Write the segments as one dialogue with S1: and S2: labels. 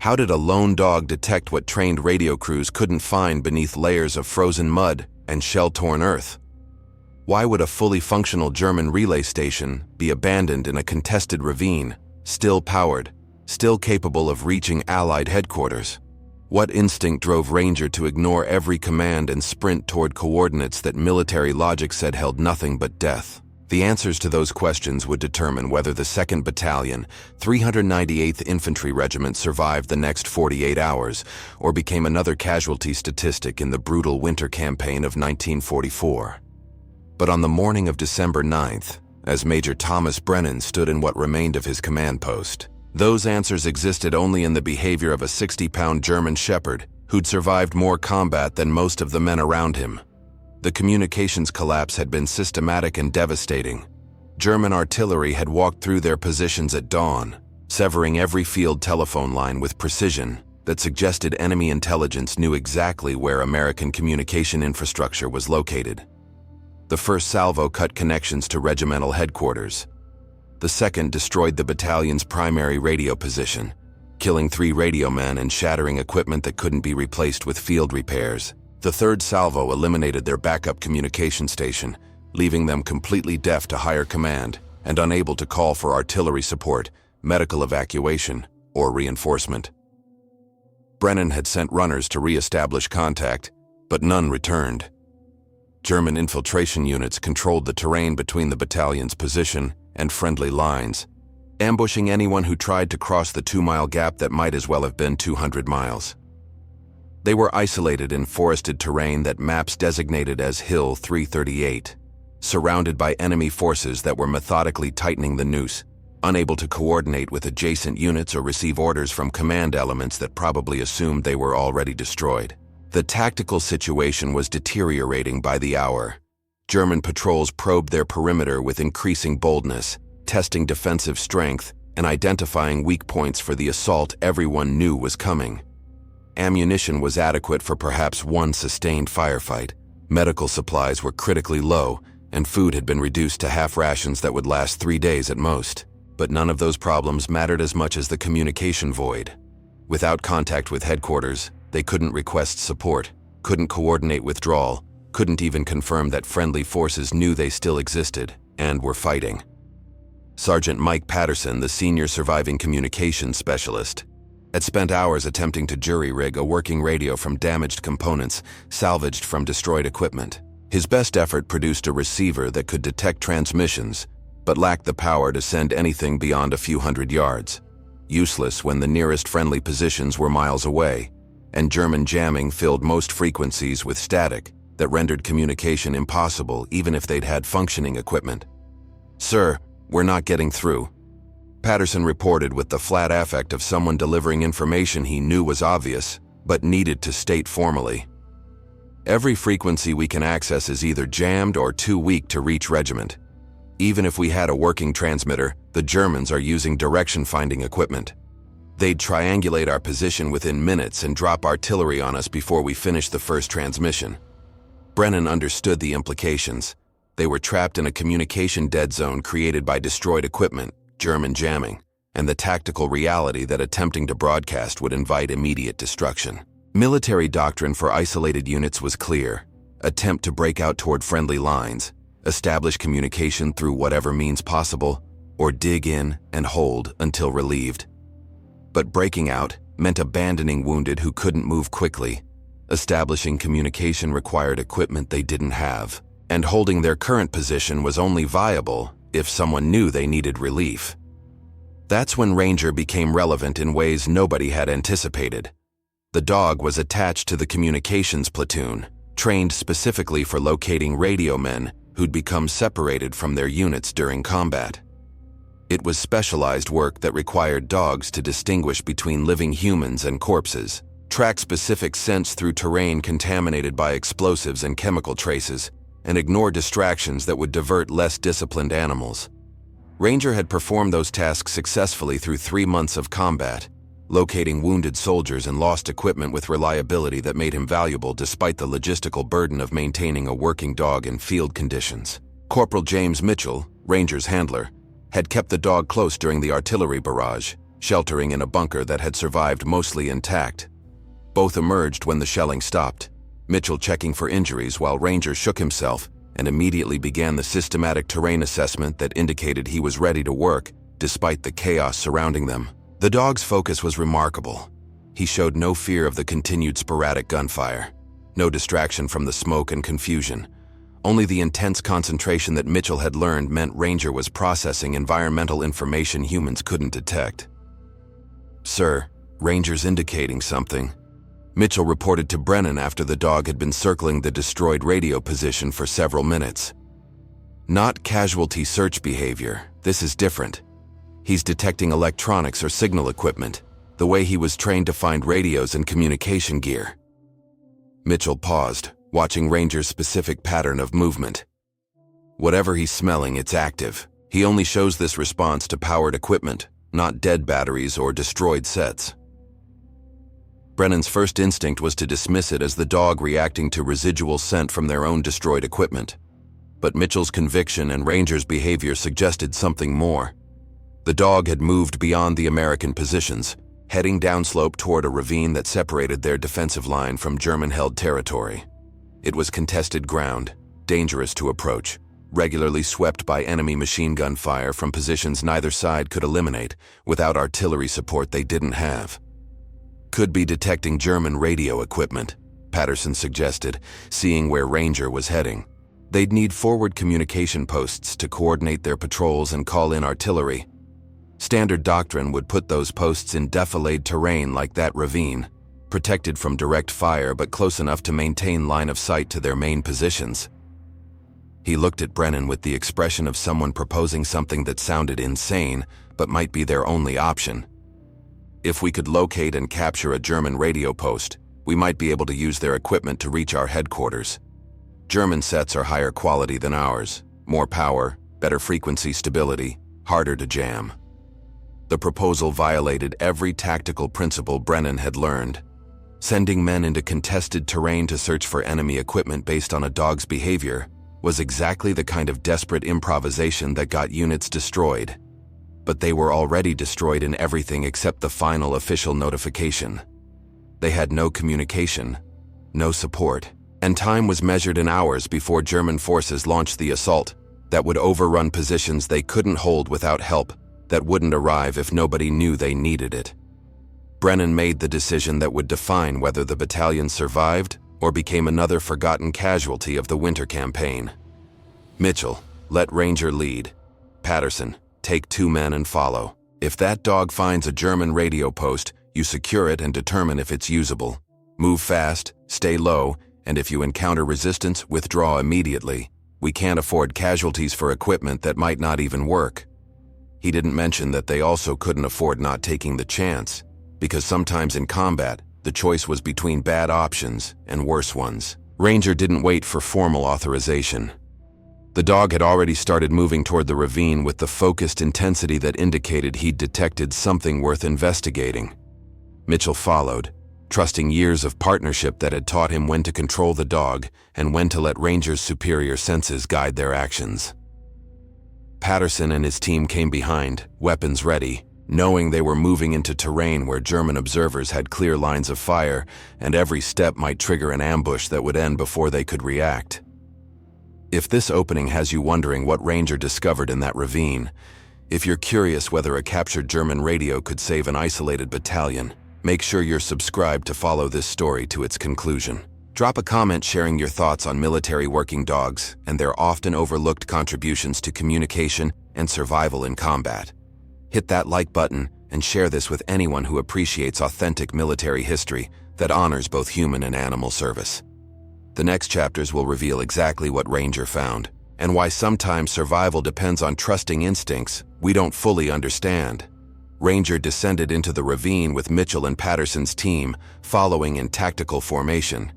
S1: How did a lone dog detect what trained radio crews couldn't find beneath layers of frozen mud and shell-torn earth? Why would a fully functional German relay station be abandoned in a contested ravine, still powered, still capable of reaching Allied headquarters? What instinct drove Ranger to ignore every command and sprint toward coordinates that military logic said held nothing but death? The answers to those questions would determine whether the 2nd Battalion, 398th Infantry Regiment survived the next 48 hours or became another casualty statistic in the brutal winter campaign of 1944. But on the morning of December 9th, as Major Thomas Brennan stood in what remained of his command post, those answers existed only in the behavior of a 60-pound German shepherd who'd survived more combat than most of the men around him. The communications collapse had been systematic and devastating. German artillery had walked through their positions at dawn, severing every field telephone line with precision that suggested enemy intelligence knew exactly where American communication infrastructure was located. The first salvo cut connections to regimental headquarters. The second destroyed the battalion's primary radio position, killing 3 radio men and shattering equipment that couldn't be replaced with field repairs. The third salvo eliminated their backup communication station, leaving them completely deaf to higher command and unable to call for artillery support, medical evacuation, or reinforcement. Brennan had sent runners to re-establish contact, but none returned. German infiltration units controlled the terrain between the battalion's position and friendly lines, ambushing anyone who tried to cross the 2-mile gap that might as well have been 200 miles. They were isolated in forested terrain that maps designated as Hill 338, surrounded by enemy forces that were methodically tightening the noose, unable to coordinate with adjacent units or receive orders from command elements that probably assumed they were already destroyed. The tactical situation was deteriorating by the hour. German patrols probed their perimeter with increasing boldness, testing defensive strength and identifying weak points for the assault everyone knew was coming. Ammunition was adequate for perhaps one sustained firefight. Medical supplies were critically low, and food had been reduced to half rations that would last 3 days at most. But none of those problems mattered as much as the communication void. Without contact with headquarters, they couldn't request support, couldn't coordinate withdrawal, couldn't even confirm that friendly forces knew they still existed and were fighting. Sergeant Mike Patterson, the senior surviving communications specialist, had spent hours attempting to jury-rig a working radio from damaged components salvaged from destroyed equipment. His best effort produced a receiver that could detect transmissions, but lacked the power to send anything beyond a few hundred yards. Useless when the nearest friendly positions were miles away, and German jamming filled most frequencies with static that rendered communication impossible even if they'd had functioning equipment. "Sir, we're not getting through," Patterson reported with the flat affect of someone delivering information he knew was obvious, but needed to state formally. "Every frequency we can access is either jammed or too weak to reach regiment. Even if we had a working transmitter, the Germans are using direction-finding equipment. They'd triangulate our position within minutes and drop artillery on us before we finish the first transmission." Brennan understood the implications. They were trapped in a communication dead zone created by destroyed equipment, German jamming, and the tactical reality that attempting to broadcast would invite immediate destruction. Military doctrine for isolated units was clear: attempt to break out toward friendly lines, establish communication through whatever means possible, or dig in and hold until relieved. But breaking out meant abandoning wounded who couldn't move quickly. Establishing communication required equipment they didn't have, and holding their current position was only viable if someone knew they needed relief. That's when Ranger became relevant in ways nobody had anticipated. The dog was attached to the communications platoon, trained specifically for locating radio men who'd become separated from their units during combat. It was specialized work that required dogs to distinguish between living humans and corpses, track specific scents through terrain contaminated by explosives and chemical traces, and ignore distractions that would divert less disciplined animals. Ranger had performed those tasks successfully through 3 months of combat, locating wounded soldiers and lost equipment with reliability that made him valuable despite the logistical burden of maintaining a working dog in field conditions. Corporal James Mitchell, Ranger's handler, had kept the dog close during the artillery barrage, sheltering in a bunker that had survived mostly intact. Both emerged when the shelling stopped, Mitchell checking for injuries while Ranger shook himself and immediately began the systematic terrain assessment that indicated he was ready to work, despite the chaos surrounding them. The dog's focus was remarkable. He showed no fear of the continued sporadic gunfire, no distraction from the smoke and confusion. Only the intense concentration that Mitchell had learned meant Ranger was processing environmental information humans couldn't detect. "Sir, Ranger's indicating something," Mitchell reported to Brennan after the dog had been circling the destroyed radio position for several minutes. "Not casualty search behavior. This is different. He's detecting electronics or signal equipment, the way he was trained to find radios and communication gear." Mitchell paused, watching Ranger's specific pattern of movement. "Whatever he's smelling, it's active. He only shows this response to powered equipment, not dead batteries or destroyed sets." Brennan's first instinct was to dismiss it as the dog reacting to residual scent from their own destroyed equipment. But Mitchell's conviction and Ranger's behavior suggested something more. The dog had moved beyond the American positions, heading downslope toward a ravine that separated their defensive line from German-held territory. It was contested ground, dangerous to approach, regularly swept by enemy machine gun fire from positions neither side could eliminate without artillery support they didn't have. "Could be detecting German radio equipment," Patterson suggested, seeing where Ranger was heading. They'd need forward communication posts to coordinate their patrols and call in artillery. Standard doctrine would put those posts in defilade terrain like that ravine, protected from direct fire but close enough to maintain line of sight to their main positions. He looked at Brennan with the expression of someone proposing something that sounded insane but might be their only option. "If we could locate and capture a German radio post, we might be able to use their equipment to reach our headquarters. German sets are higher quality than ours, more power, better frequency stability, harder to jam." The proposal violated every tactical principle Brennan had learned. Sending men into contested terrain to search for enemy equipment based on a dog's behavior was exactly the kind of desperate improvisation that got units destroyed. But they were already destroyed in everything except the final official notification. They had no communication, no support, and time was measured in hours before German forces launched the assault that would overrun positions they couldn't hold without help, that wouldn't arrive if nobody knew they needed it. Brennan made the decision that would define whether the battalion survived or became another forgotten casualty of the winter campaign. "Mitchell, let Ranger lead. Patterson, take 2 men and follow. If that dog finds a German radio post, you secure it and determine if it's usable. Move fast, stay low, and if you encounter resistance, withdraw immediately. We can't afford casualties for equipment that might not even work." He didn't mention that they also couldn't afford not taking the chance, because sometimes in combat, the choice was between bad options and worse ones. Ranger didn't wait for formal authorization. The dog had already started moving toward the ravine with the focused intensity that indicated he'd detected something worth investigating. Mitchell followed, trusting years of partnership that had taught him when to control the dog and when to let Ranger's superior senses guide their actions. Patterson and his team came behind, weapons ready, knowing they were moving into terrain where German observers had clear lines of fire, and every step might trigger an ambush that would end before they could react. If this opening has you wondering what Ranger discovered in that ravine, if you're curious whether a captured German radio could save an isolated battalion, make sure you're subscribed to follow this story to its conclusion. Drop a comment sharing your thoughts on military working dogs and their often overlooked contributions to communication and survival in combat. Hit that like button and share this with anyone who appreciates authentic military history that honors both human and animal service. The next chapters will reveal exactly what Ranger found and why sometimes survival depends on trusting instincts we don't fully understand. Ranger descended into the ravine with Mitchell and Patterson's team following in tactical formation,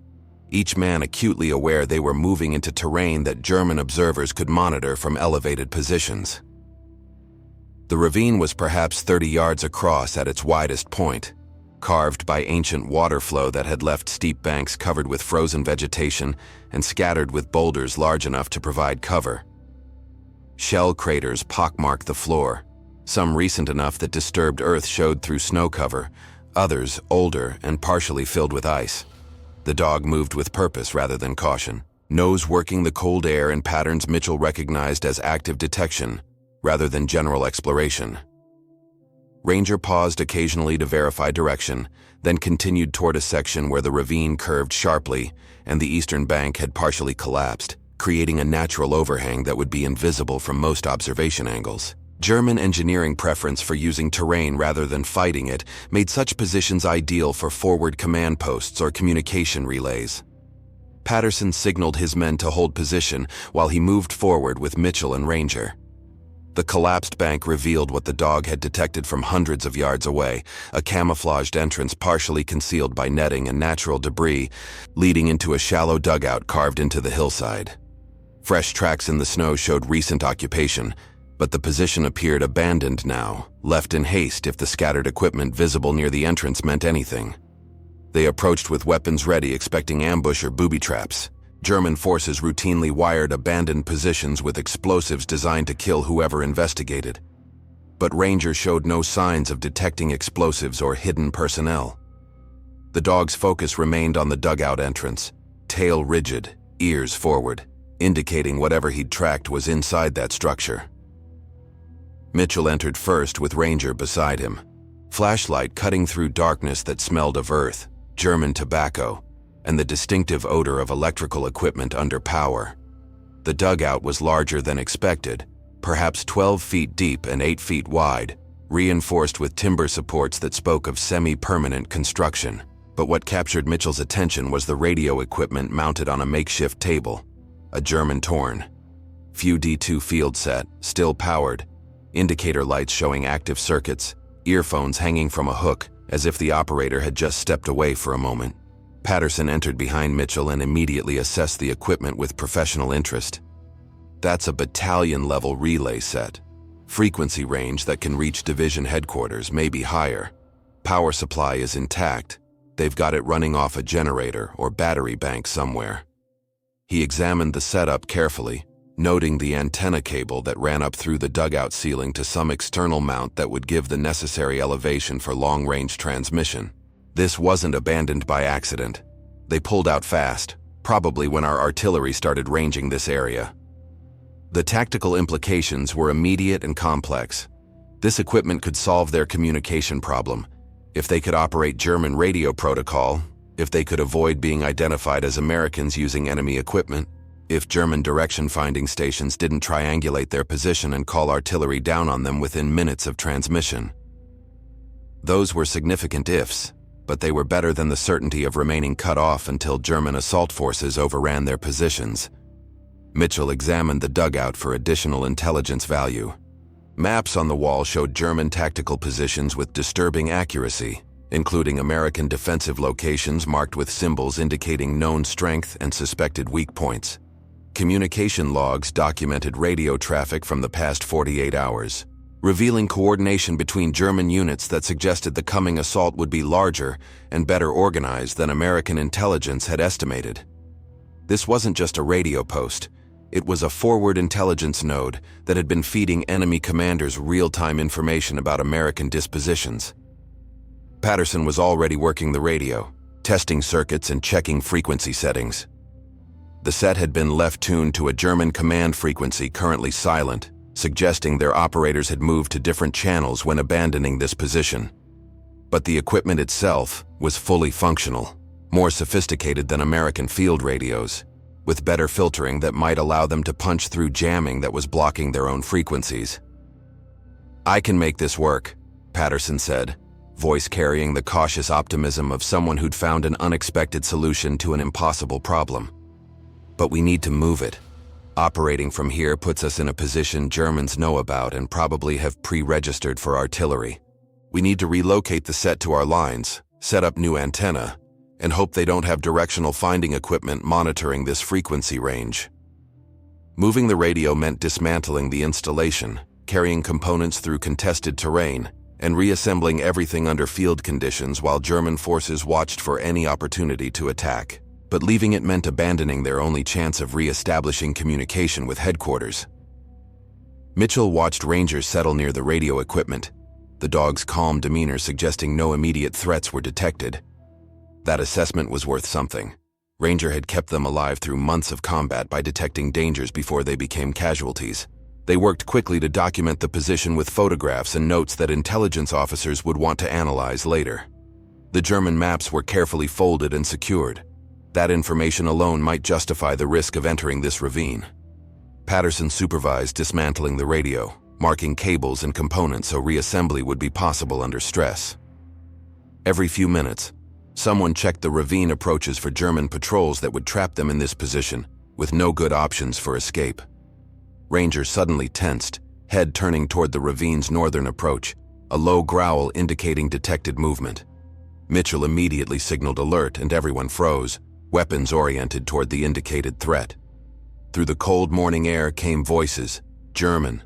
S1: each man acutely aware they were moving into terrain that German observers could monitor from elevated positions. The ravine was perhaps 30 yards across at its widest point, carved by ancient water flow that had left steep banks covered with frozen vegetation and scattered with boulders large enough to provide cover. Shell craters pockmarked the floor, Some recent enough that disturbed earth showed through snow cover, others older and partially filled with ice. The dog moved with purpose rather than caution, nose working the cold air in patterns Mitchell recognized as active detection rather than general exploration. Ranger paused occasionally to verify direction, then continued toward a section where the ravine curved sharply and the eastern bank had partially collapsed, creating a natural overhang that would be invisible from most observation angles. German engineering preference for using terrain rather than fighting it made such positions ideal for forward command posts or communication relays. Patterson signaled his men to hold position while he moved forward with Mitchell and Ranger. The collapsed bank revealed what the dog had detected from hundreds of yards away, a camouflaged entrance partially concealed by netting and natural debris, leading into a shallow dugout carved into the hillside. Fresh tracks in the snow showed recent occupation, but the position appeared abandoned now, left in haste if the scattered equipment visible near the entrance meant anything. They approached with weapons ready, expecting ambush or booby traps. German forces routinely wired abandoned positions with explosives designed to kill whoever investigated. But Ranger showed no signs of detecting explosives or hidden personnel. The dog's focus remained on the dugout entrance, tail rigid, ears forward, indicating whatever he'd tracked was inside that structure. Mitchell entered first with Ranger beside him, flashlight cutting through darkness that smelled of earth, German tobacco, and the distinctive odor of electrical equipment under power. The dugout was larger than expected, perhaps 12 feet deep and 8 feet wide, reinforced with timber supports that spoke of semi-permanent construction. But what captured Mitchell's attention was the radio equipment mounted on a makeshift table, a German Torn. Few D2 field set, still powered, indicator lights showing active circuits, earphones hanging from a hook, as if the operator had just stepped away for a moment. Patterson entered behind Mitchell and immediately assessed the equipment with professional interest. That's a battalion-level relay set. Frequency range that can reach division headquarters, maybe higher. Power supply is intact. They've got it running off a generator or battery bank somewhere. He examined the setup carefully, noting the antenna cable that ran up through the dugout ceiling to some external mount that would give the necessary elevation for long-range transmission. This wasn't abandoned by accident. They pulled out fast, probably when our artillery started ranging this area. The tactical implications were immediate and complex. This equipment could solve their communication problem. If they could operate German radio protocol, if they could avoid being identified as Americans using enemy equipment, if German direction-finding stations didn't triangulate their position and call artillery down on them within minutes of transmission. Those were significant ifs, but they were better than the certainty of remaining cut off until German assault forces overran their positions. Mitchell examined the dugout for additional intelligence value. Maps on the wall showed German tactical positions with disturbing accuracy, including American defensive locations marked with symbols indicating known strength and suspected weak points. Communication logs documented radio traffic from the past 48 hours, revealing coordination between German units that suggested the coming assault would be larger and better organized than American intelligence had estimated. This wasn't just a radio post. It was a forward intelligence node that had been feeding enemy commanders real-time information about American dispositions. Patterson was already working the radio, testing circuits and checking frequency settings. The set had been left tuned to a German command frequency currently silent, suggesting their operators had moved to different channels when abandoning this position. But the equipment itself was fully functional, more sophisticated than American field radios, with better filtering that might allow them to punch through jamming that was blocking their own frequencies. "I can make this work," Patterson said, voice carrying the cautious optimism of someone who'd found an unexpected solution to an impossible problem. "But we need to move it. Operating from here puts us in a position Germans know about and probably have pre-registered for artillery. We need to relocate the set to our lines, set up new antenna, and hope they don't have directional finding equipment monitoring this frequency range." Moving the radio meant dismantling the installation, carrying components through contested terrain, and reassembling everything under field conditions while German forces watched for any opportunity to attack. But leaving it meant abandoning their only chance of re-establishing communication with headquarters. Mitchell watched Rangers settle near the radio equipment, the dog's calm demeanor suggesting no immediate threats were detected. That assessment was worth something. Ranger had kept them alive through months of combat by detecting dangers before they became casualties. They worked quickly to document the position with photographs and notes that intelligence officers would want to analyze later. The German maps were carefully folded and secured. That information alone might justify the risk of entering this ravine. Patterson supervised dismantling the radio, marking cables and components so reassembly would be possible under stress. Every few minutes, someone checked the ravine approaches for German patrols that would trap them in this position, with no good options for escape. Ranger suddenly tensed, head turning toward the ravine's northern approach, a low growl indicating detected movement. Mitchell immediately signaled alert and everyone froze, weapons oriented toward the indicated threat. Through the cold morning air came voices, German,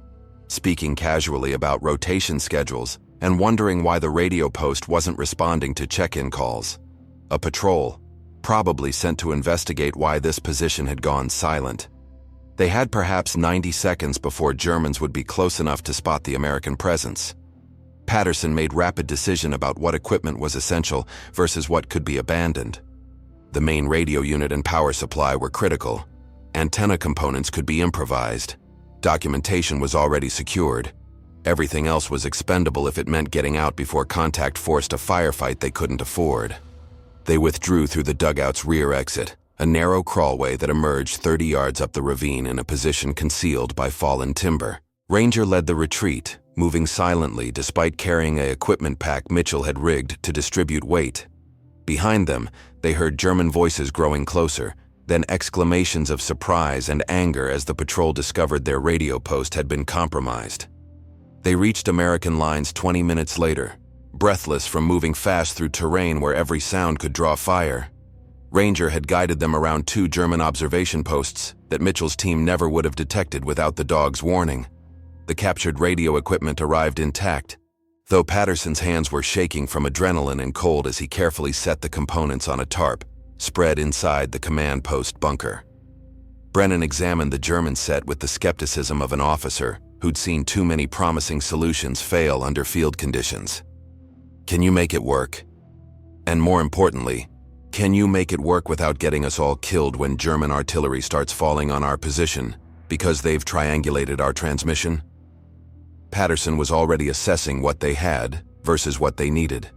S1: speaking casually about rotation schedules and wondering why the radio post wasn't responding to check-in calls. A patrol, probably sent to investigate why this position had gone silent. They had perhaps 90 seconds before Germans would be close enough to spot the American presence. Patterson made rapid decision about what equipment was essential versus what could be abandoned. The main radio unit and power supply were critical. Antenna components could be improvised. Documentation was already secured. Everything else was expendable if it meant getting out before contact forced a firefight they couldn't afford. They withdrew through the dugout's rear exit, a narrow crawlway that emerged 30 yards up the ravine in a position concealed by fallen timber. Ranger led the retreat, moving silently despite carrying an equipment pack Mitchell had rigged to distribute weight. Behind them, they heard German voices growing closer, then exclamations of surprise and anger as the patrol discovered their radio post had been compromised. They reached American lines 20 minutes later, breathless from moving fast through terrain where every sound could draw fire. Ranger had guided them around 2 German observation posts that Mitchell's team never would have detected without the dog's warning. The captured radio equipment arrived intact, though Patterson's hands were shaking from adrenaline and cold as he carefully set the components on a tarp, spread inside the command post bunker. Brennan examined the German set with the skepticism of an officer who'd seen too many promising solutions fail under field conditions. Can you make it work? And more importantly, can you make it work without getting us all killed when German artillery starts falling on our position because they've triangulated our transmission? Patterson was already assessing what they had versus what they needed.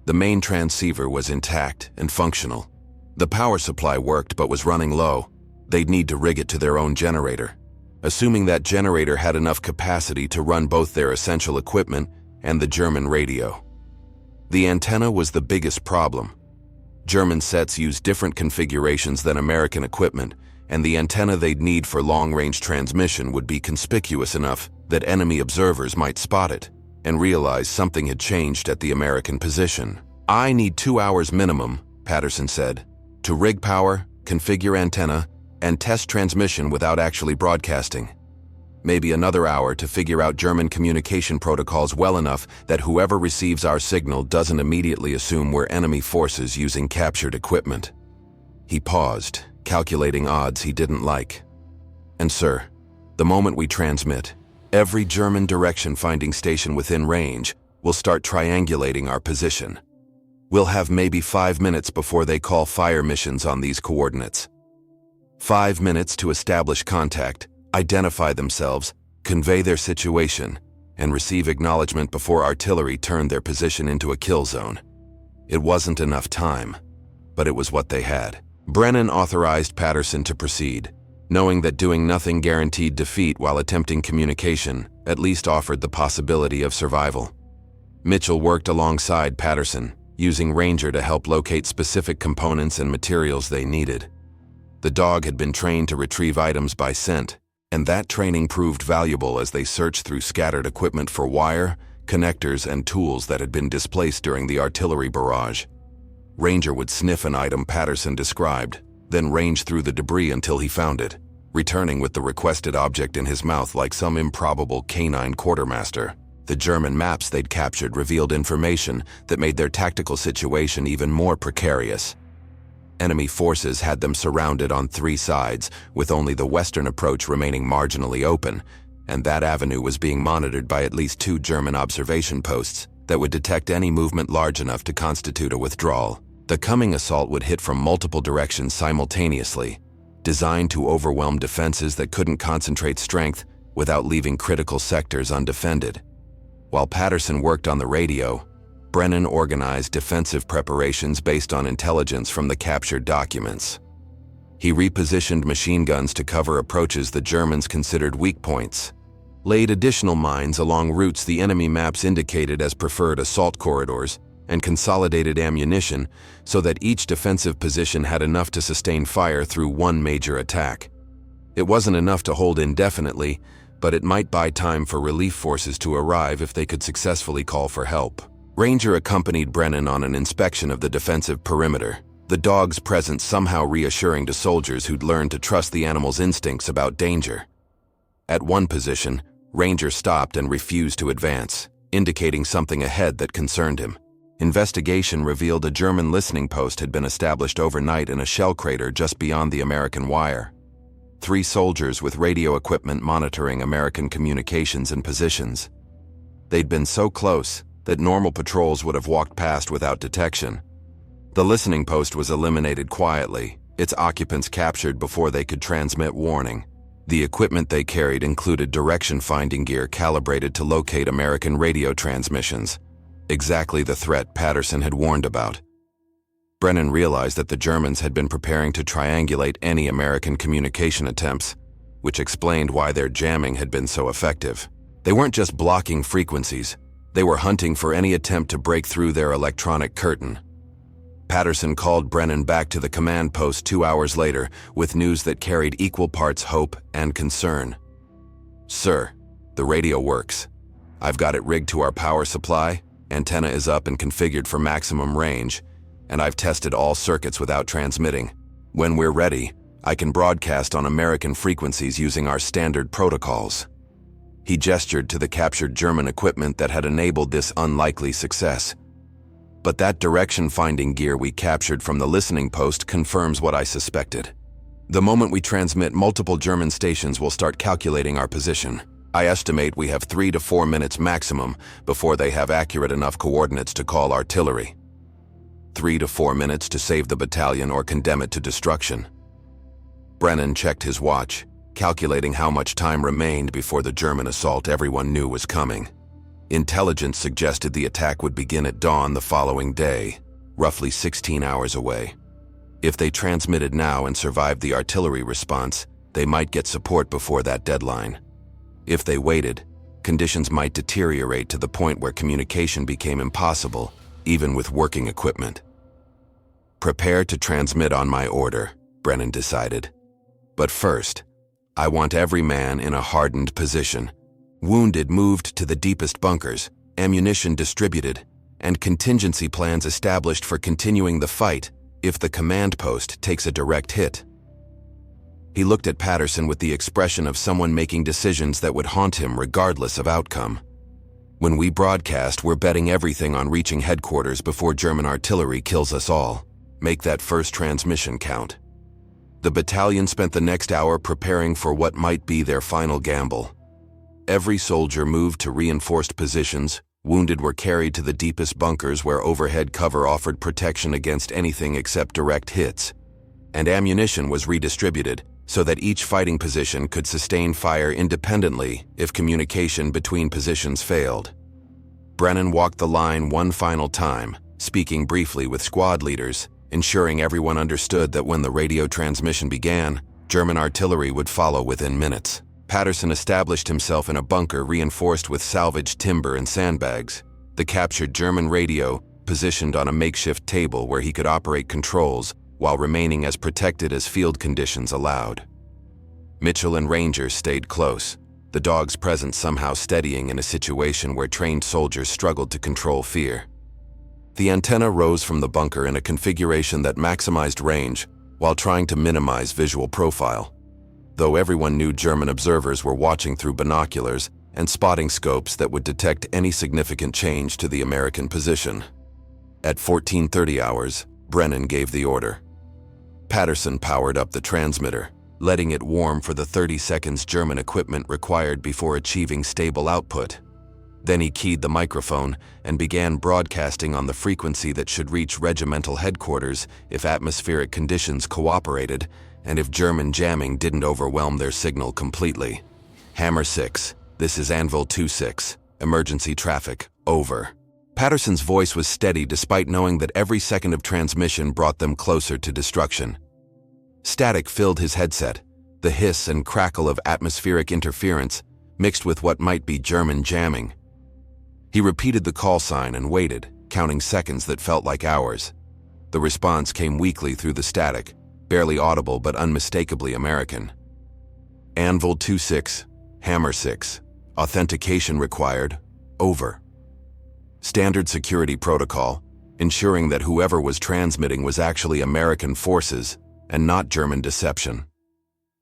S1: The main transceiver was intact and functional. The power supply worked but was running low. They'd need to rig it to their own generator, assuming that generator had enough capacity to run both their essential equipment and the German radio. The antenna was the biggest problem. German sets used different configurations than American equipment, and the antenna they'd need for long-range transmission would be conspicuous enough that enemy observers might spot it and realize something had changed at the American position. I need 2 hours minimum, Patterson said, to rig power, configure antenna, and test transmission without actually broadcasting. Maybe another hour to figure out German communication protocols well enough that whoever receives our signal doesn't immediately assume we're enemy forces using captured equipment. He paused, calculating odds he didn't like. And sir, the moment we transmit, every German direction-finding station within range will start triangulating our position. We'll have maybe 5 minutes before they call fire missions on these coordinates. 5 minutes to establish contact, identify themselves, convey their situation, and receive acknowledgement before artillery turned their position into a kill zone. It wasn't enough time, but it was what they had. Brennan authorized Patterson to proceed, knowing that doing nothing guaranteed defeat while attempting communication at least offered the possibility of survival. Mitchell worked alongside Patterson, using Ranger to help locate specific components and materials they needed. The dog had been trained to retrieve items by scent, and that training proved valuable as they searched through scattered equipment for wire, connectors, and tools that had been displaced during the artillery barrage. Ranger would sniff an item Patterson described, then range through the debris until he found it, returning with the requested object in his mouth like some improbable canine quartermaster. The German maps they'd captured revealed information that made their tactical situation even more precarious. Enemy forces had them surrounded on 3 sides, with only the western approach remaining marginally open, and that avenue was being monitored by at least 2 German observation posts that would detect any movement large enough to constitute a withdrawal. The coming assault would hit from multiple directions simultaneously, designed to overwhelm defenses that couldn't concentrate strength without leaving critical sectors undefended. While Patterson worked on the radio, Brennan organized defensive preparations based on intelligence from the captured documents. He repositioned machine guns to cover approaches the Germans considered weak points, laid additional mines along routes the enemy maps indicated as preferred assault corridors, and consolidated ammunition so that each defensive position had enough to sustain fire through one major attack. It wasn't enough to hold indefinitely, but it might buy time for relief forces to arrive if they could successfully call for help. Ranger accompanied Brennan on an inspection of the defensive perimeter, the dog's presence somehow reassuring to soldiers who'd learned to trust the animal's instincts about danger. At one position, Ranger stopped and refused to advance, indicating something ahead that concerned him. Investigation revealed a German listening post had been established overnight in a shell crater just beyond the American wire. 3 soldiers with radio equipment monitoring American communications and positions. They'd been so close that normal patrols would have walked past without detection. The listening post was eliminated quietly, its occupants captured before they could transmit warning. The equipment they carried included direction-finding gear calibrated to locate American radio transmissions, exactly the threat Patterson had warned about. Brennan realized that the Germans had been preparing to triangulate any American communication attempts, which explained why their jamming had been so effective. They weren't just blocking frequencies, they were hunting for any attempt to break through their electronic curtain. Patterson called Brennan back to the command post 2 hours later with news that carried equal parts hope and concern. "Sir, the radio works. I've got it rigged to our power supply, antenna is up and configured for maximum range, and I've tested all circuits without transmitting. When we're ready, I can broadcast on American frequencies using our standard protocols." He gestured to the captured German equipment that had enabled this unlikely success. "But that direction-finding gear we captured from the listening post confirms what I suspected. The moment we transmit, multiple German stations will start calculating our position. I estimate we have 3 to 4 minutes maximum before they have accurate enough coordinates to call artillery. 3 to 4 minutes to save the battalion or condemn it to destruction." Brennan checked his watch, calculating how much time remained before the German assault everyone knew was coming. Intelligence suggested the attack would begin at dawn the following day, roughly 16 hours away. If they transmitted now and survived the artillery response, they might get support before that deadline. If they waited, conditions might deteriorate to the point where communication became impossible, even with working equipment. "Prepare to transmit on my order," Brennan decided. "But first, I want every man in a hardened position. Wounded moved to the deepest bunkers, ammunition distributed, and contingency plans established for continuing the fight if the command post takes a direct hit." He looked at Patterson with the expression of someone making decisions that would haunt him regardless of outcome. "When we broadcast, we're betting everything on reaching headquarters before German artillery kills us all. Make that first transmission count." The battalion spent the next hour preparing for what might be their final gamble. Every soldier moved to reinforced positions, wounded were carried to the deepest bunkers where overhead cover offered protection against anything except direct hits, and ammunition was redistributed so that each fighting position could sustain fire independently if communication between positions failed. Brennan walked the line one final time, speaking briefly with squad leaders, ensuring everyone understood that when the radio transmission began, German artillery would follow within minutes. Patterson established himself in a bunker reinforced with salvaged timber and sandbags. The captured German radio positioned on a makeshift table where he could operate controls while remaining as protected as field conditions allowed. Mitchell and Ranger stayed close, the dog's presence somehow steadying in a situation where trained soldiers struggled to control fear. The antenna rose from the bunker in a configuration that maximized range while trying to minimize visual profile. Though everyone knew German observers were watching through binoculars and spotting scopes that would detect any significant change to the American position. At 14:30 hours, Brennan gave the order. Patterson powered up the transmitter, letting it warm for the 30 seconds German equipment required before achieving stable output. Then he keyed the microphone and began broadcasting on the frequency that should reach regimental headquarters if atmospheric conditions cooperated and if German jamming didn't overwhelm their signal completely. Hammer 6, this is Anvil 2-6. Emergency traffic, over. Patterson's voice was steady despite knowing that every second of transmission brought them closer to destruction. Static filled his headset, the hiss and crackle of atmospheric interference mixed with what might be German jamming. He repeated the call sign and waited, counting seconds that felt like hours. The response came weakly through the static, barely audible but unmistakably American. Anvil 2-6, Hammer 6. Authentication required, over. Standard security protocol, ensuring that whoever was transmitting was actually American forces and not German deception.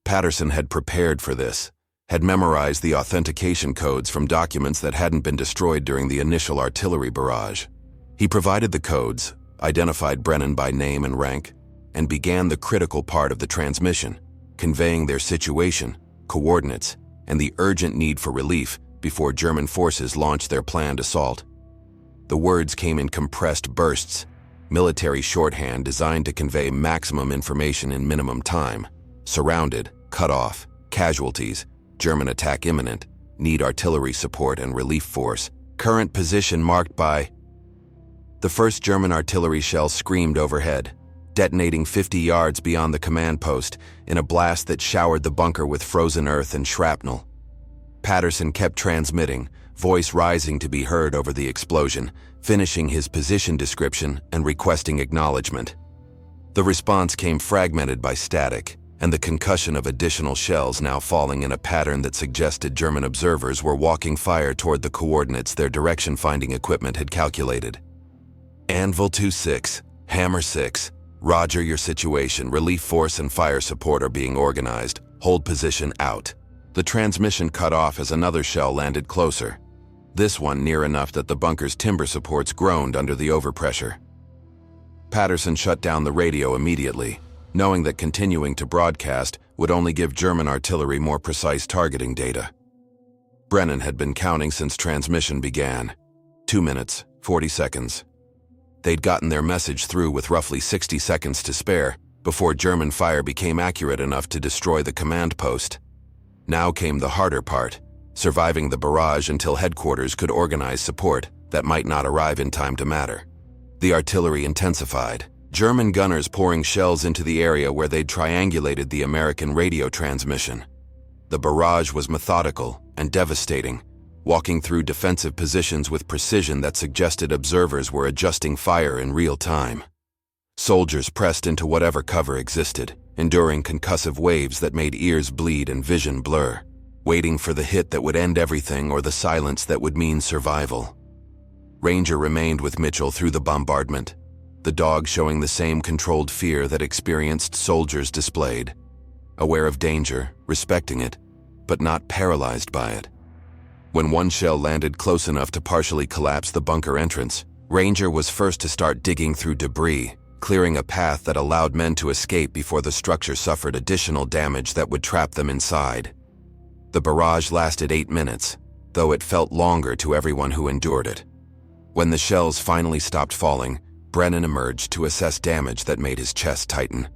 S1: Patterson had prepared for this, had memorized the authentication codes from documents that hadn't been destroyed during the initial artillery barrage. He provided the codes, identified Brennan by name and rank, and began the critical part of the transmission, conveying their situation, coordinates, and the urgent need for relief before German forces launched their planned assault. The words came in compressed bursts, military shorthand designed to convey maximum information in minimum time. Surrounded, cut off, casualties, German attack imminent, need artillery support and relief force, current position marked by. The first German artillery shell screamed overhead, detonating 50 yards beyond the command post in a blast that showered the bunker with frozen earth and shrapnel. Patterson kept transmitting, voice rising to be heard over the explosion, finishing his position description and requesting acknowledgement. The response came fragmented by static, and the concussion of additional shells now falling in a pattern that suggested German observers were walking fire toward the coordinates their direction-finding equipment had calculated. Anvil 2-6, Hammer 6. Roger your situation, relief force and fire support are being organized. Hold position out. The transmission cut off as another shell landed closer. This one near enough that the bunker's timber supports groaned under the overpressure. Patterson shut down the radio immediately, knowing that continuing to broadcast would only give German artillery more precise targeting data. Brennan had been counting since transmission began. 2 minutes, 40 seconds. They'd gotten their message through with roughly 60 seconds to spare before German fire became accurate enough to destroy the command post. Now came the harder part, surviving the barrage until headquarters could organize support that might not arrive in time to matter. The artillery intensified, German gunners pouring shells into the area where they'd triangulated the American radio transmission. The barrage was methodical and devastating, walking through defensive positions with precision that suggested observers were adjusting fire in real time. Soldiers pressed into whatever cover existed, enduring concussive waves that made ears bleed and vision blur, waiting for the hit that would end everything or the silence that would mean survival. Ranger remained with Mitchell through the bombardment, the dog showing the same controlled fear that experienced soldiers displayed, aware of danger, respecting it, but not paralyzed by it. When one shell landed close enough to partially collapse the bunker entrance, Ranger was first to start digging through debris, clearing a path that allowed men to escape before the structure suffered additional damage that would trap them inside. The barrage lasted 8 minutes, though it felt longer to everyone who endured it. When the shells finally stopped falling, Brennan emerged to assess damage that made his chest tighten.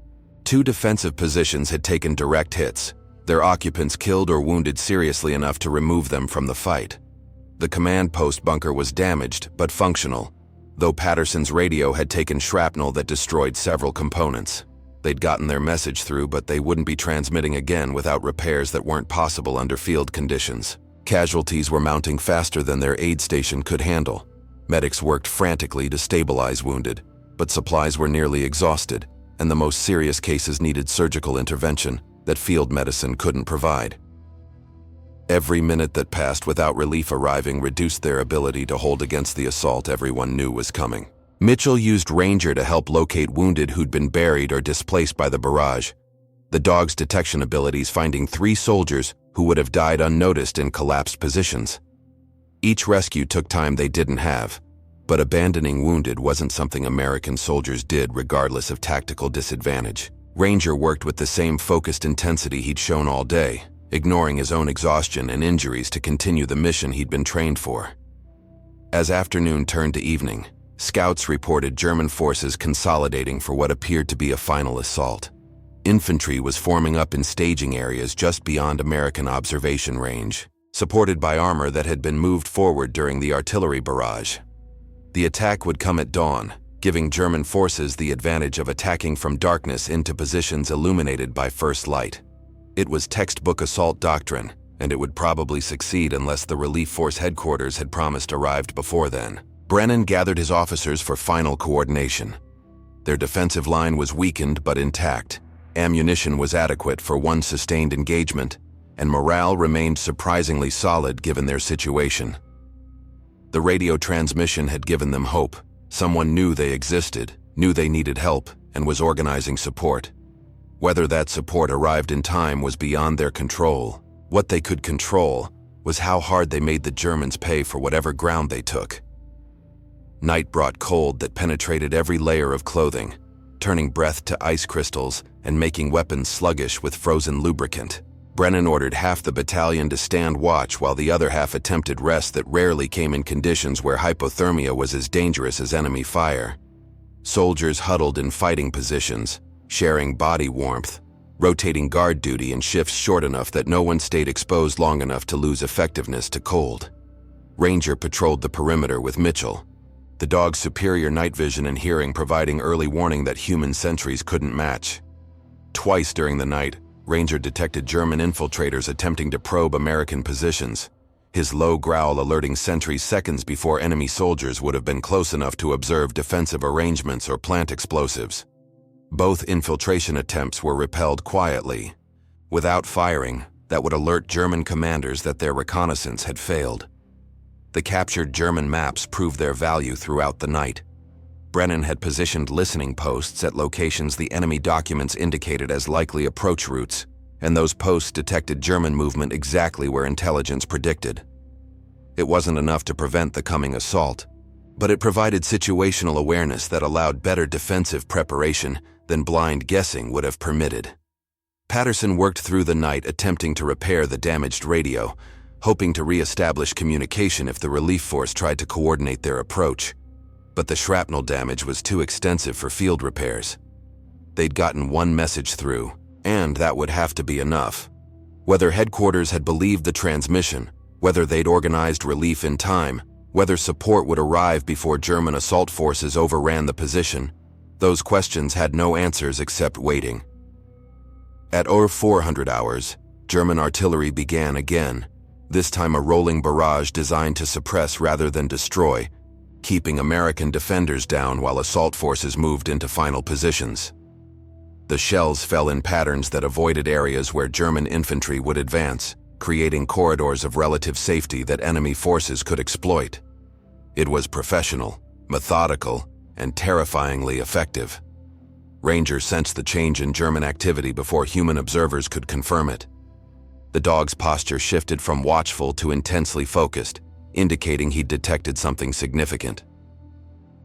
S1: 2 defensive positions had taken direct hits, their occupants killed or wounded seriously enough to remove them from the fight. The command post bunker was damaged but functional, though Patterson's radio had taken shrapnel that destroyed several components. They'd gotten their message through, but they wouldn't be transmitting again without repairs that weren't possible under field conditions. Casualties were mounting faster than their aid station could handle. Medics worked frantically to stabilize wounded, but supplies were nearly exhausted, and the most serious cases needed surgical intervention that field medicine couldn't provide. Every minute that passed without relief arriving reduced their ability to hold against the assault everyone knew was coming. Mitchell used Ranger to help locate wounded who'd been buried or displaced by the barrage, the dog's detection abilities finding 3 soldiers who would have died unnoticed in collapsed positions. Each rescue took time they didn't have, but abandoning wounded wasn't something American soldiers did regardless of tactical disadvantage. Ranger worked with the same focused intensity he'd shown all day, ignoring his own exhaustion and injuries to continue the mission he'd been trained for. As afternoon turned to evening, scouts reported German forces consolidating for what appeared to be a final assault. Infantry was forming up in staging areas just beyond American observation range, supported by armor that had been moved forward during the artillery barrage. The attack would come at dawn, giving German forces the advantage of attacking from darkness into positions illuminated by first light. It was textbook assault doctrine, and it would probably succeed unless the relief force headquarters had promised arrived before then. Brennan gathered his officers for final coordination. Their defensive line was weakened but intact, ammunition was adequate for one sustained engagement, and morale remained surprisingly solid given their situation. The radio transmission had given them hope. Someone knew they existed, knew they needed help, and was organizing support. Whether that support arrived in time was beyond their control. What they could control was how hard they made the Germans pay for whatever ground they took. Night brought cold that penetrated every layer of clothing, turning breath to ice crystals and making weapons sluggish with frozen lubricant. Brennan ordered half the battalion to stand watch while the other half attempted rest that rarely came in conditions where hypothermia was as dangerous as enemy fire. Soldiers huddled in fighting positions, sharing body warmth, rotating guard duty in shifts short enough that no one stayed exposed long enough to lose effectiveness to cold. Ranger patrolled the perimeter with Mitchell, the dog's superior night vision and hearing providing early warning that human sentries couldn't match. Twice during the night, Ranger detected German infiltrators attempting to probe American positions, his low growl alerting sentries seconds before enemy soldiers would have been close enough to observe defensive arrangements or plant explosives. Both infiltration attempts were repelled quietly, without firing, that would alert German commanders that their reconnaissance had failed. The captured German maps proved their value throughout the night. Brennan had positioned listening posts at locations the enemy documents indicated as likely approach routes, and those posts detected German movement exactly where intelligence predicted. It wasn't enough to prevent the coming assault, but it provided situational awareness that allowed better defensive preparation than blind guessing would have permitted. Patterson worked through the night attempting to repair the damaged radio, hoping to re-establish communication if the relief force tried to coordinate their approach. But the shrapnel damage was too extensive for field repairs. They'd gotten one message through, and that would have to be enough. Whether headquarters had believed the transmission, whether they'd organized relief in time, whether support would arrive before German assault forces overran the position, those questions had no answers except waiting. At 0400 hours, German artillery began again, this time a rolling barrage designed to suppress rather than destroy, keeping American defenders down while assault forces moved into final positions. The shells fell in patterns that avoided areas where German infantry would advance, creating corridors of relative safety that enemy forces could exploit. It was professional, methodical, and terrifyingly effective. Ranger sensed the change in German activity before human observers could confirm it. The dog's posture shifted from watchful to intensely focused, indicating he'd detected something significant.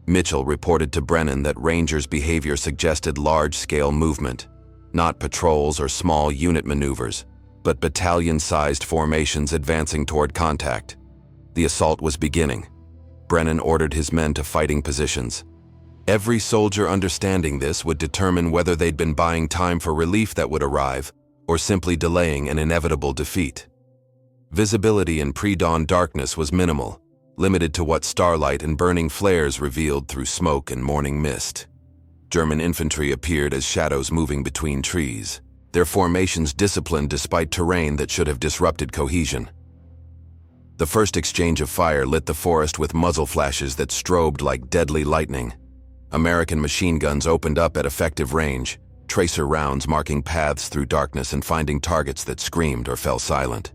S1: Mitchell reported to Brennan that Ranger's behavior suggested large-scale movement, not patrols or small unit maneuvers, but battalion-sized formations advancing toward contact. The assault was beginning. Brennan ordered his men to fighting positions. Every soldier understanding this would determine whether they'd been buying time for relief that would arrive, or simply delaying an inevitable defeat. Visibility in pre-dawn darkness was minimal, limited to what starlight and burning flares revealed through smoke and morning mist. German infantry appeared as shadows moving between trees, their formations disciplined despite terrain that should have disrupted cohesion. The first exchange of fire lit the forest with muzzle flashes that strobed like deadly lightning. American machine guns opened up at effective range, tracer rounds marking paths through darkness and finding targets that screamed or fell silent.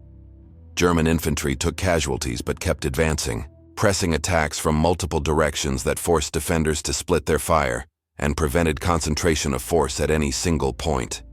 S1: German infantry took casualties but kept advancing, pressing attacks from multiple directions that forced defenders to split their fire and prevented concentration of force at any single point.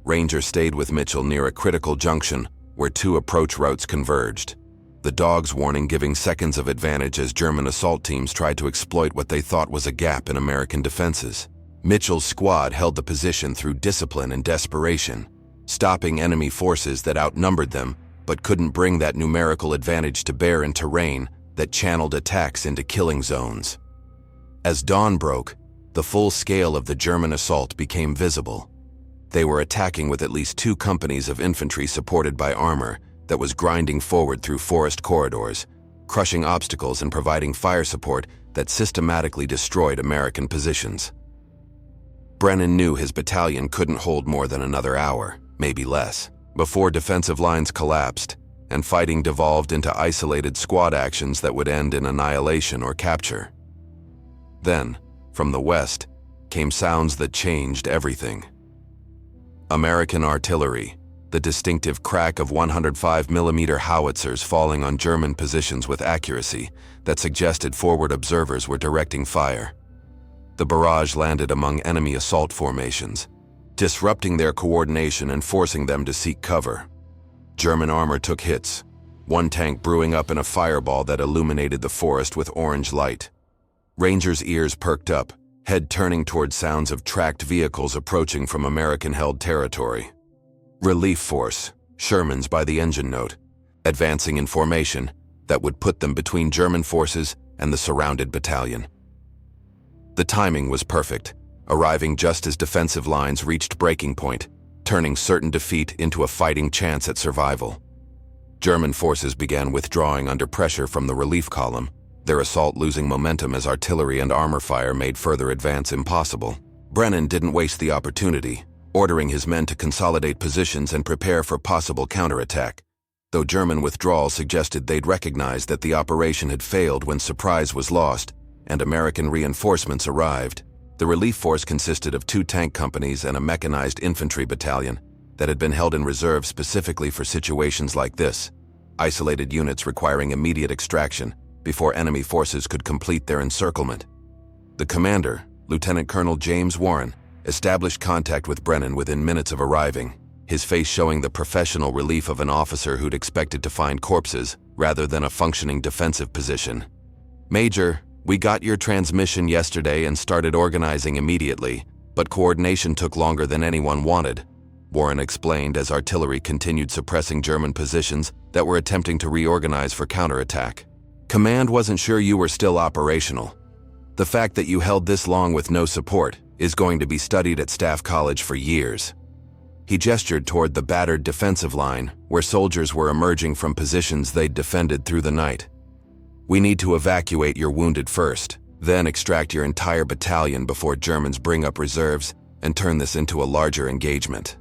S1: Ranger stayed with Mitchell near a critical junction where two approach routes converged, the dog's warning giving seconds of advantage as German assault teams tried to exploit what they thought was a gap in American defenses. Mitchell's squad held the position through discipline and desperation, stopping enemy forces that outnumbered them but couldn't bring that numerical advantage to bear in terrain that channeled attacks into killing zones. As dawn broke, the full scale of the German assault became visible. They were attacking with at least 2 companies of infantry supported by armor that was grinding forward through forest corridors, crushing obstacles and providing fire support that systematically destroyed American positions. Brennan knew his battalion couldn't hold more than another hour, maybe less, before defensive lines collapsed and fighting devolved into isolated squad actions that would end in annihilation or capture. Then, from the west, came sounds that changed everything. American artillery, the distinctive crack of 105mm howitzers falling on German positions with accuracy that suggested forward observers were directing fire. The barrage landed among enemy assault formations, disrupting their coordination and forcing them to seek cover. German armor took hits, one tank brewing up in a fireball that illuminated the forest with orange light. Rangers' ears perked up, head turning toward sounds of tracked vehicles approaching from American-held territory. Relief force, Shermans by the engine note, advancing in formation that would put them between German forces and the surrounded battalion. The timing was perfect, arriving just as defensive lines reached breaking point, turning certain defeat into a fighting chance at survival. German forces began withdrawing under pressure from the relief column, their assault losing momentum as artillery and armor fire made further advance impossible. Brennan didn't waste the opportunity, ordering his men to consolidate positions and prepare for possible counterattack, though German withdrawal suggested they'd recognized that the operation had failed when surprise was lost and American reinforcements arrived. The relief force consisted of 2 tank companies and a mechanized infantry battalion that had been held in reserve specifically for situations like this, isolated units requiring immediate extraction before enemy forces could complete their encirclement. The commander, Lieutenant Colonel James Warren, established contact with Brennan within minutes of arriving, his face showing the professional relief of an officer who'd expected to find corpses rather than a functioning defensive position. "Major, we got your transmission yesterday and started organizing immediately, but coordination took longer than anyone wanted," Warren explained as artillery continued suppressing German positions that were attempting to reorganize for counterattack. "Command wasn't sure you were still operational. The fact that you held this long with no support is going to be studied at Staff College for years." He gestured toward the battered defensive line, where soldiers were emerging from positions they'd defended through the night. "We need to evacuate your wounded first, then extract your entire battalion before Germans bring up reserves and turn this into a larger engagement."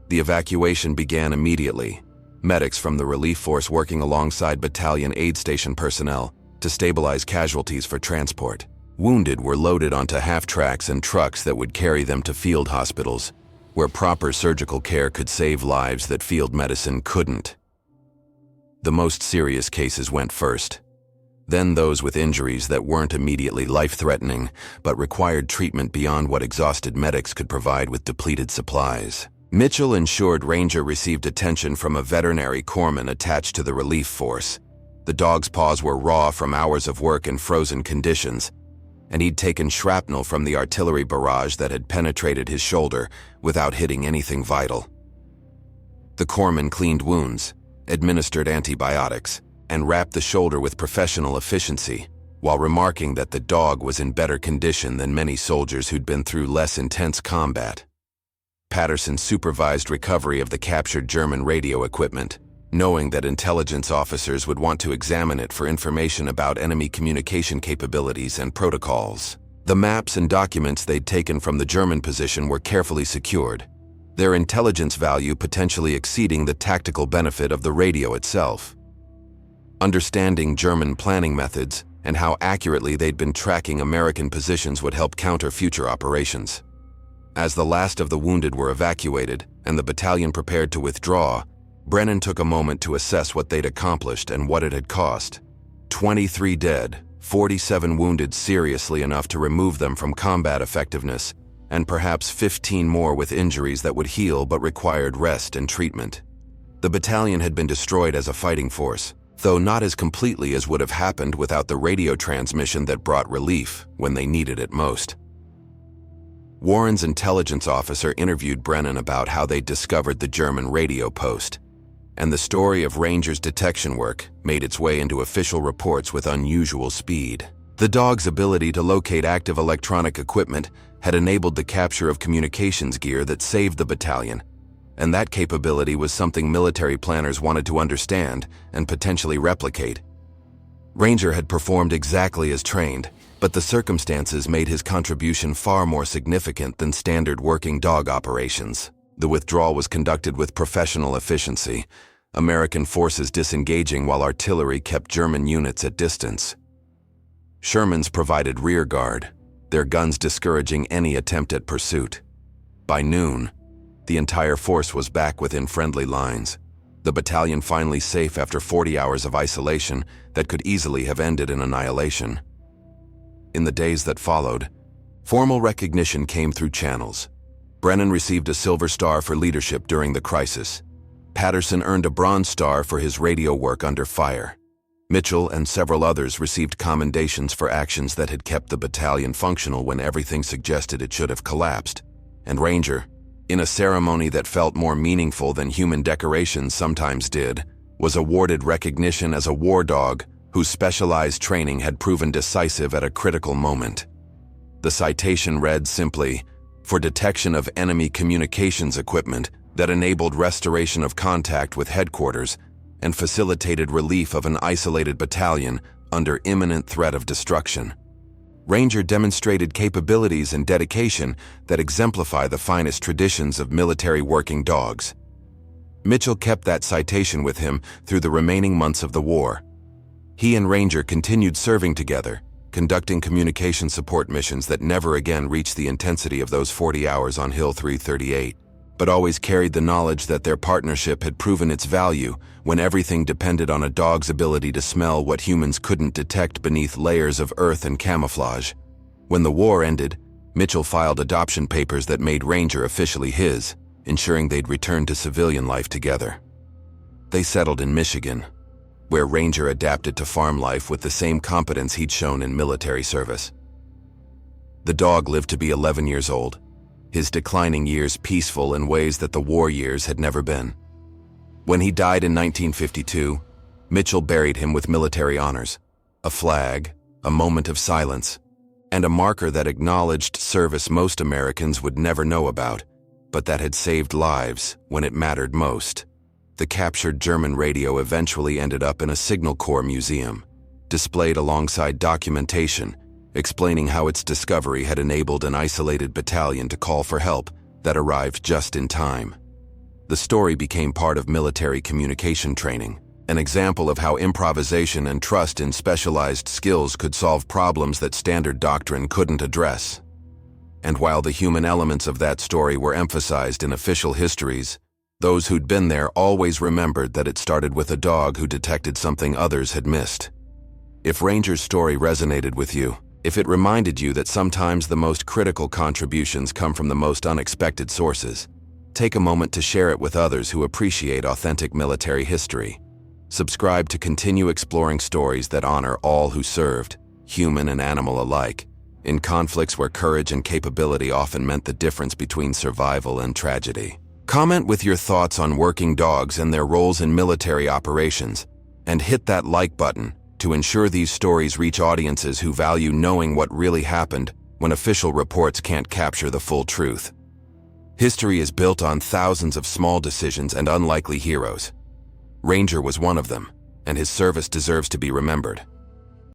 S1: The evacuation began immediately, medics from the relief force working alongside battalion aid station personnel to stabilize casualties for transport. Wounded were loaded onto half-tracks and trucks that would carry them to field hospitals, where proper surgical care could save lives that field medicine couldn't. The most serious cases went first. Then those with injuries that weren't immediately life-threatening, but required treatment beyond what exhausted medics could provide with depleted supplies. Mitchell ensured Ranger received attention from a veterinary corpsman attached to the relief force. The dog's paws were raw from hours of work in frozen conditions, and he'd taken shrapnel from the artillery barrage that had penetrated his shoulder without hitting anything vital. The corpsman cleaned wounds, administered antibiotics, and wrapped the shoulder with professional efficiency, while remarking that the dog was in better condition than many soldiers who'd been through less intense combat. Patterson supervised recovery of the captured German radio equipment, knowing that intelligence officers would want to examine it for information about enemy communication capabilities and protocols. The maps and documents they'd taken from the German position were carefully secured, their intelligence value potentially exceeding the tactical benefit of the radio itself. Understanding German planning methods and how accurately they'd been tracking American positions would help counter future operations. As the last of the wounded were evacuated and the battalion prepared to withdraw, Brennan took a moment to assess what they'd accomplished and what it had cost. 23 dead, 47 wounded seriously enough to remove them from combat effectiveness, and perhaps 15 more with injuries that would heal but required rest and treatment. The battalion had been destroyed as a fighting force, though not as completely as would have happened without the radio transmission that brought relief when they needed it most. Warren's intelligence officer interviewed Brennan about how they discovered the German radio post, and the story of Ranger's detection work made its way into official reports with unusual speed. The dog's ability to locate active electronic equipment had enabled the capture of communications gear that saved the battalion, and that capability was something military planners wanted to understand and potentially replicate. Ranger had performed exactly as trained, but the circumstances made his contribution far more significant than standard working dog operations. The withdrawal was conducted with professional efficiency, American forces disengaging while artillery kept German units at distance. Shermans provided rear guard, their guns discouraging any attempt at pursuit. By noon, the entire force was back within friendly lines, the battalion finally safe after 40 hours of isolation that could easily have ended in annihilation. In the days that followed, formal recognition came through channels. Brennan received a Silver Star for leadership during the crisis. Patterson earned a Bronze Star for his radio work under fire. Mitchell and several others received commendations for actions that had kept the battalion functional when everything suggested it should have collapsed. And Ranger, in a ceremony that felt more meaningful than human decorations sometimes did, was awarded recognition as a war dog whose specialized training had proven decisive at a critical moment. The citation read simply, "For detection of enemy communications equipment that enabled restoration of contact with headquarters and facilitated relief of an isolated battalion under imminent threat of destruction." Ranger demonstrated capabilities and dedication that exemplify the finest traditions of military working dogs. Mitchell kept that citation with him through the remaining months of the war. He and Ranger continued serving together, conducting communication support missions that never again reached the intensity of those 40 hours on Hill 338, but always carried the knowledge that their partnership had proven its value when everything depended on a dog's ability to smell what humans couldn't detect beneath layers of earth and camouflage. When the war ended, Mitchell filed adoption papers that made Ranger officially his, ensuring they'd return to civilian life together. They settled in Michigan, where Ranger adapted to farm life with the same competence he'd shown in military service. The dog lived to be 11 years old, his declining years peaceful in ways that the war years had never been. When he died in 1952, Mitchell buried him with military honors, a flag, a moment of silence, and a marker that acknowledged service most Americans would never know about, but that had saved lives when it mattered most. The captured German radio eventually ended up in a Signal Corps museum, displayed alongside documentation explaining how its discovery had enabled an isolated battalion to call for help that arrived just in time. The story became part of military communication training, an example of how improvisation and trust in specialized skills could solve problems that standard doctrine couldn't address. And while the human elements of that story were emphasized in official histories, those who'd been there always remembered that it started with a dog who detected something others had missed. If Ranger's story resonated with you, if it reminded you that sometimes the most critical contributions come from the most unexpected sources, take a moment to share it with others who appreciate authentic military history. Subscribe to continue exploring stories that honor all who served, human and animal alike, in conflicts where courage and capability often meant the difference between survival and tragedy. Comment with your thoughts on working dogs and their roles in military operations, and hit that like button to ensure these stories reach audiences who value knowing what really happened when official reports can't capture the full truth. History is built on thousands of small decisions and unlikely heroes. Ranger was one of them, and his service deserves to be remembered.